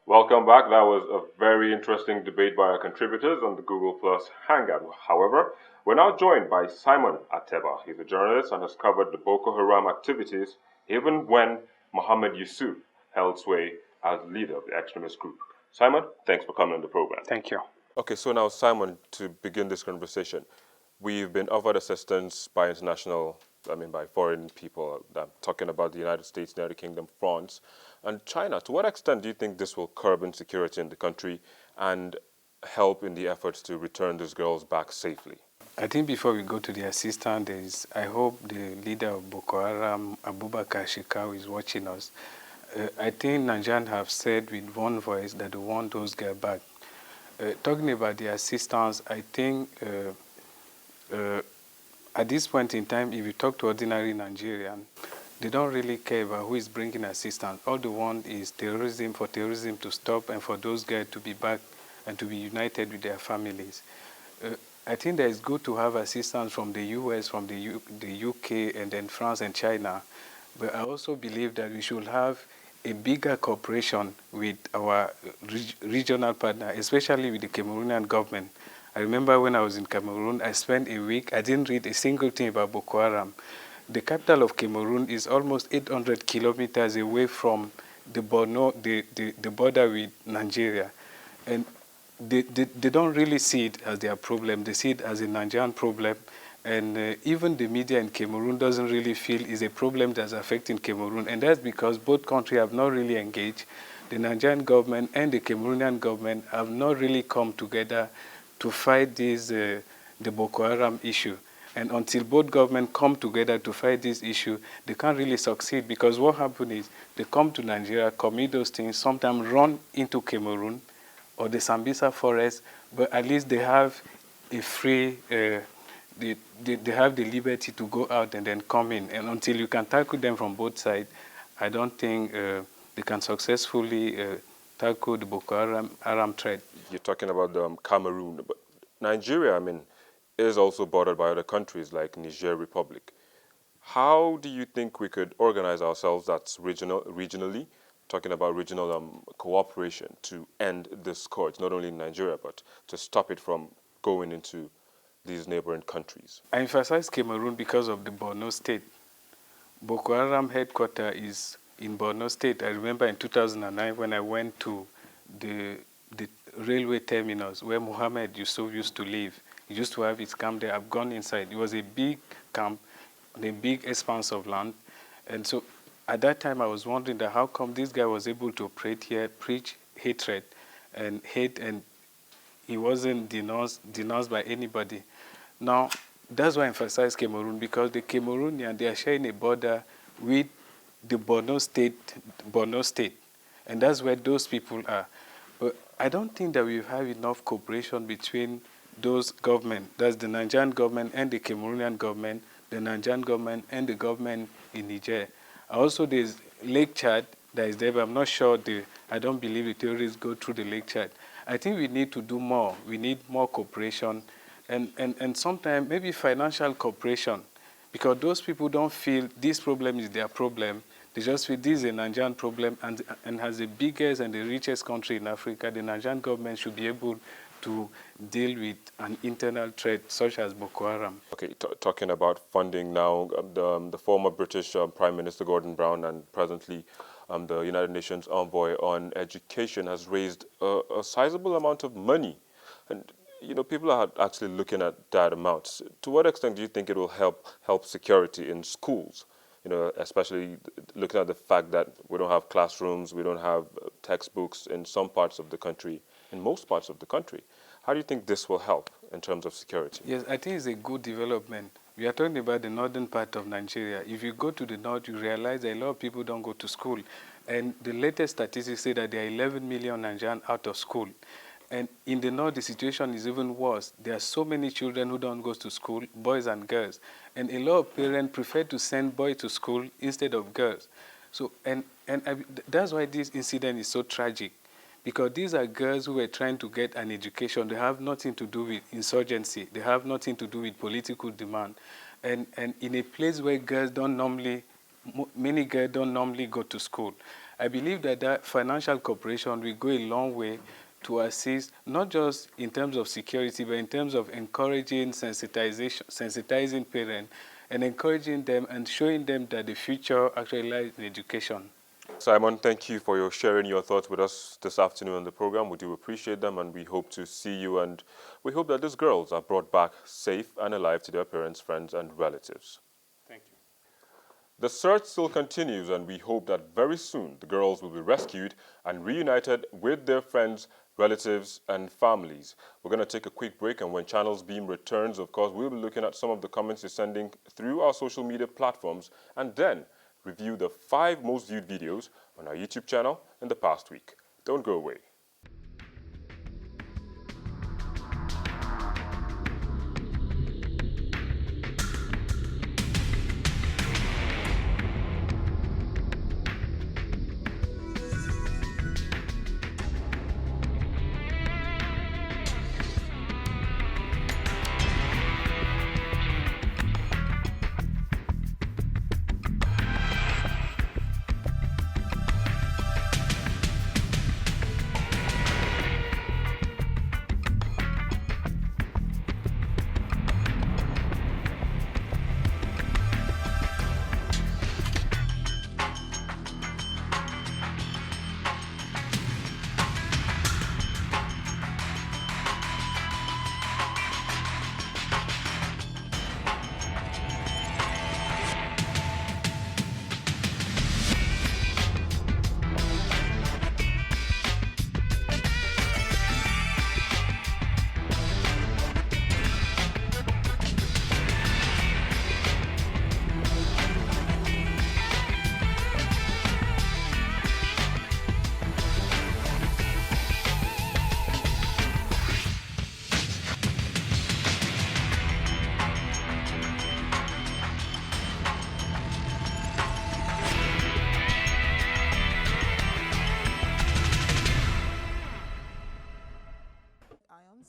Welcome back. That was a very interesting debate by our contributors on the Google Plus Hangout. However, we're now joined by Simon Ateba. He's a journalist and has covered the Boko Haram activities even when Mohammed Yusuf held sway as leader of the extremist group. Simon, thanks for coming on the program. Thank you. Okay, so now, Simon, to begin this conversation, we've been offered assistance by by foreign people. I'm talking about the United States, the United Kingdom, France, and China. To what extent do you think this will curb insecurity in the country and help in the efforts to return those girls back safely? I think before we go to the assistant, I hope the leader of Boko Haram, Abubakar Shekau, is watching us. I think Nigerians have said with one voice that they want those girls back. Talking about the assistance, I think at this point in time, if you talk to ordinary Nigerian, they don't really care about who is bringing assistance. All they want is terrorism, for terrorism to stop and for those guys to be back and to be united with their families. I think that it's good to have assistance from the US, from the UK, and then France and China. But I also believe that we should have a bigger cooperation with our regional partner, especially with the Cameroonian government. I remember when I was in Cameroon, I spent a week, I didn't read a single thing about Boko Haram. The capital of Cameroon is almost 800 kilometers away from the Borno, the border with Nigeria. And they don't really see it as their problem. They see it as a Nigerian problem. And even the media in Cameroon doesn't really feel it's a problem that's affecting Cameroon. And that's because both countries have not really engaged. The Nigerian government and the Cameroonian government have not really come together to fight the Boko Haram issue. And until both governments come together to fight this issue, they can't really succeed, because what happens is they come to Nigeria, commit those things, sometimes run into Cameroon or the Sambisa forest, but at least they have a free, they have the liberty to go out and then come in. And until you can tackle them from both sides, I don't think they can successfully tackle the Boko Haram threat. You're talking about Cameroon, but Nigeria, is also bordered by other countries like Niger Republic. How do you think we could organize ourselves that's regionally, talking about regional cooperation to end this scourge, not only in Nigeria, but to stop it from going into these neighboring countries? I emphasize Cameroon because of the Borno State. Boko Haram headquarters is in Borno State. I remember in 2009 when I went to the railway terminus where Mohammed Yusuf used to live. He used to have his camp there. I've gone inside. It was a big camp, a big expanse of land. And so at that time, I was wondering that how come this guy was able to operate here, preach hatred and hate, and he wasn't denounced by anybody. Now, that's why I emphasize Cameroon, because the Cameroonians, they are sharing a border with the Borno State. And that's where those people are. But I don't think that we have enough cooperation between those governments. That's the Nigerian government and the Cameroonian government, the Nigerian government and the government in Niger. Also, there's Lake Chad that is there, but I'm not sure, I don't believe the terrorists go through the Lake Chad. I think we need to do more. We need more cooperation and sometimes maybe financial cooperation, because those people don't feel this problem is their problem. They just feel this is a Nigerian problem, and as the biggest and the richest country in Africa, the Nigerian government should be able to deal with an internal threat such as Boko Haram. Okay, talking about funding now, the former British Prime Minister Gordon Brown and presently the United Nations envoy on education has raised a sizable amount of money. And, people are actually looking at that amount. To what extent do you think it will help security in schools? Especially looking at the fact that we don't have classrooms, we don't have textbooks in some parts of the country, in most parts of the country. How do you think this will help in terms of security? Yes, I think it's a good development. We are talking about the northern part of Nigeria. If you go to the north, you realize that a lot of people don't go to school. And the latest statistics say that there are 11 million Nigerians out of school. And in the north, the situation is even worse. There are so many children who don't go to school, boys and girls. And a lot of parents prefer to send boys to school instead of girls. So, that's why this incident is so tragic, because these are girls who were trying to get an education. They have nothing to do with insurgency. They have nothing to do with political demand. And in a place where girls don't normally, many girls don't normally go to school. I believe that that financial cooperation will go a long way to assist, not just in terms of security, but in terms of encouraging sensitizing parents, and encouraging them and showing them that the future actually lies in education. Simon, thank you for sharing your thoughts with us this afternoon on the program. We do appreciate them, and we hope to see you, and we hope that these girls are brought back safe and alive to their parents, friends, and relatives. Thank you. The search still continues, and we hope that very soon the girls will be rescued and reunited with their friends, relatives, and families. We're going to take a quick break, and when Channels Beam returns, of course, we'll be looking at some of the comments you're sending through our social media platforms, and then review the 5 most viewed videos on our YouTube channel in the past week. Don't go away.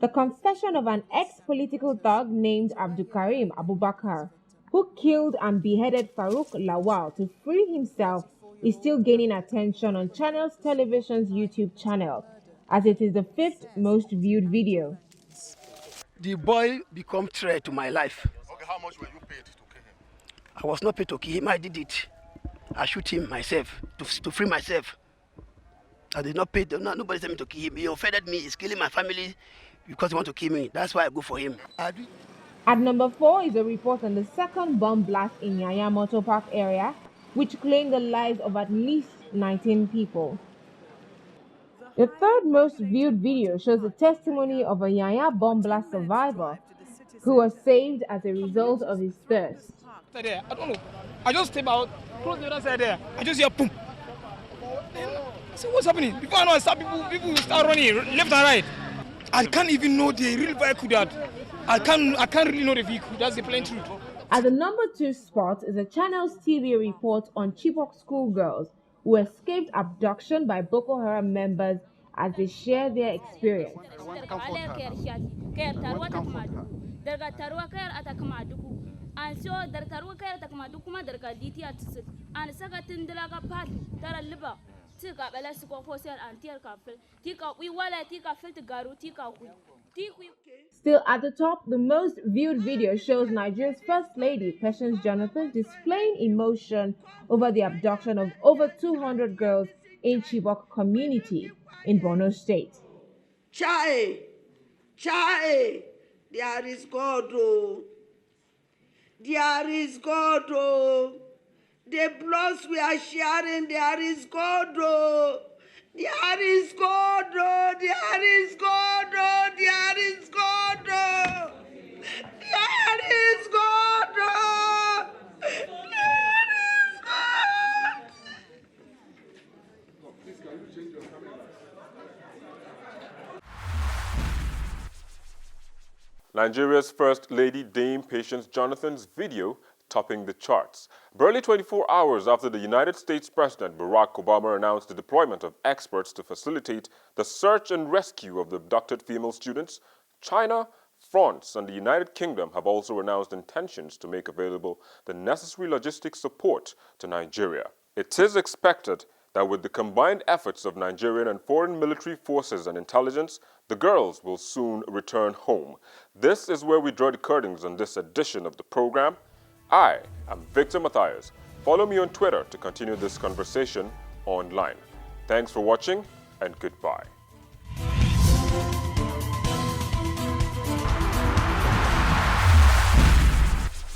The confession of an ex-political thug named Abdulkarim Abubakar, who killed and beheaded Farouk Lawal to free himself, is still gaining attention on Channels Television's YouTube channel, as it is the 5th most viewed video. The boy become threat to my life. Okay, how much were you paid to kill him? I was not paid to kill him. I did it. I shoot him myself to free myself. I did not pay. Nobody sent me to kill him. He offended me. He's killing my family because he want to kill me. That's why I go for him. At number 4 is a report on the second bomb blast in Yaya Motor Park area, which claimed the lives of at least 19 people. The 3rd most viewed video shows the testimony of a Yaya bomb blast survivor who was saved as a result of his thirst. I don't know. I just step out, close the other side there. I just hear boom. Then I say, what's happening? Before I know, I start people will start running left and right. I can't even know the real vehicle that. I can't really know the vehicle. That's the plain truth. At the number 2 spot is a Channels TV report on Chibok schoolgirls who escaped abduction by Boko Haram members as they share their experience. Still at the top, the most viewed video shows Nigeria's First Lady, Patience Jonathan, displaying emotion over the abduction of over 200 girls in Chibok community in Borno State. Chai, there is God, oh. There is God, oh. The blood we are sharing, there is God, oh. There is God, oh. There is God, oh. There is God, oh. There is God, oh. There is God. Nigeria's First Lady, Dame Patience Jonathan's video topping the charts. Barely 24 hours after the United States President Barack Obama announced the deployment of experts to facilitate the search and rescue of the abducted female students, China, France, and the United Kingdom have also announced intentions to make available the necessary logistic support to Nigeria. It is expected that with the combined efforts of Nigerian and foreign military forces and intelligence, the girls will soon return home. This is where we draw the curtains on this edition of the program. I am Victor Mathias. Follow me on Twitter to continue this conversation online. Thanks for watching and goodbye.